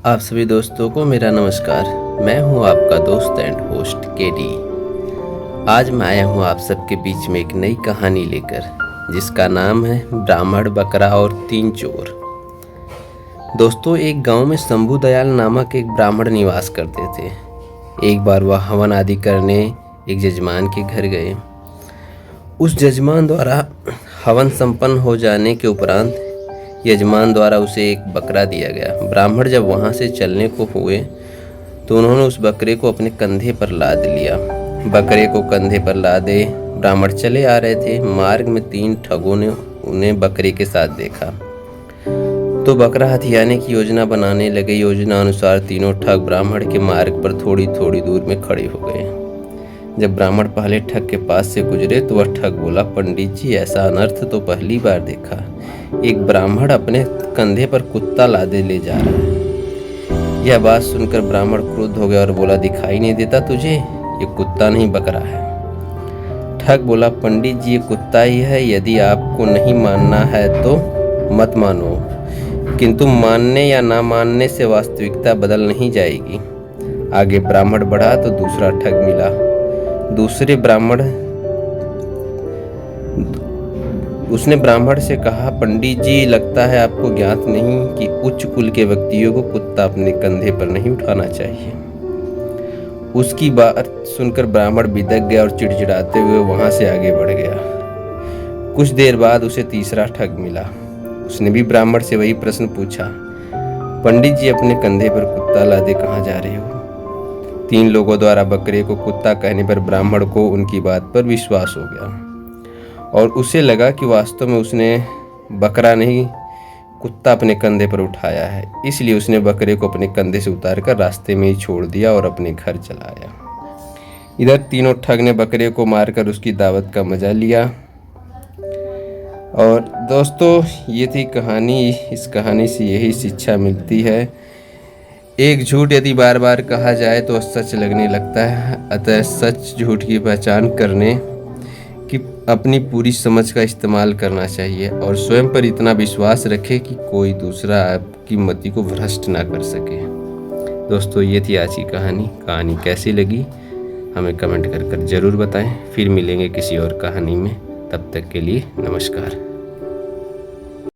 आप सभी दोस्तों को मेरा नमस्कार। मैं हूं आपका दोस्त एंड होस्ट केडी। आज मैं आया हूं आप सबके बीच में एक नई कहानी लेकर, जिसका नाम है ब्राह्मण, बकरा और 3 चोर। दोस्तों, एक गांव में शंभू दयाल नामक एक ब्राह्मण निवास करते थे। एक बार वह हवन आदि करने एक जजमान के घर गए। उस जजमान द्वारा हवन संपन्न हो जाने के उपरांत यजमान द्वारा उसे एक बकरा दिया गया। ब्राह्मण जब वहां से चलने को हुए तो उन्होंने उस बकरे को अपने कंधे पर लाद लिया। बकरे को कंधे पर लादे ब्राह्मण चले आ रहे थे। मार्ग में 3 ठगों ने उन्हें बकरे के साथ देखा तो बकरा हथियाने की योजना बनाने लगे। योजना अनुसार तीनों ठग ब्राह्मण के मार्ग पर थोड़ी थोड़ी दूर में खड़े हो गए। जब ब्राह्मण पहले ठग के पास से गुजरे तो वह ठग बोला, पंडित जी, ऐसा अनर्थ तो पहली बार देखा। एक ब्राह्मण अपने कंधे पर कुत्ता लादे ले जा रहा है। यह बात सुनकर ब्राह्मण क्रुद्ध हो गया और बोला, दिखाई नहीं देता तुझे? ये कुत्ता नहीं बकरा है। ठग बोला, पंडित जी, ये कुत्ता ही है। यदि आपको नहीं मानना है तो मत मानो, किंतु मानने या ना मानने से वास्तविकता बदल नहीं जाएगी। आगे ब्राह्मण बढ़ा तो दूसरा ठग मिला। उसने ब्राह्मण से कहा, पंडित जी, लगता है आपको ज्ञात नहीं कि उच्च कुल के व्यक्तियों को कुत्ता अपने कंधे पर नहीं उठाना चाहिए। उसकी बात सुनकर ब्राह्मण बिदक गया और चिड़चिड़ाते हुए वहां से आगे बढ़ गया। कुछ देर बाद उसे तीसरा ठग मिला। उसने भी ब्राह्मण से वही प्रश्न पूछा, पंडित जी, अपने कंधे पर कुत्ता लादे कहाँ जा रहे हो? 3 लोगों द्वारा बकरे को कुत्ता कहने पर ब्राह्मण को उनकी बात पर विश्वास हो गया और उसे लगा कि वास्तव में उसने बकरा नहीं, कुत्ता अपने कंधे पर उठाया है। इसलिए उसने बकरे को अपने कंधे से उतारकर रास्ते में ही छोड़ दिया और अपने घर चला आया। इधर तीनों ठग ने बकरे को मारकर उसकी दावत का मजा लिया। और दोस्तों, ये थी कहानी। इस कहानी से यही शिक्षा मिलती है, एक झूठ यदि बार बार कहा जाए तो सच लगने लगता है। अतः सच झूठ की पहचान करने कि अपनी पूरी समझ का इस्तेमाल करना चाहिए और स्वयं पर इतना विश्वास रखें कि कोई दूसरा आपकी मति को भ्रष्ट ना कर सके। दोस्तों, ये थी आज की कहानी कैसी लगी हमें कमेंट कर ज़रूर बताएं। फिर मिलेंगे किसी और कहानी में। तब तक के लिए नमस्कार।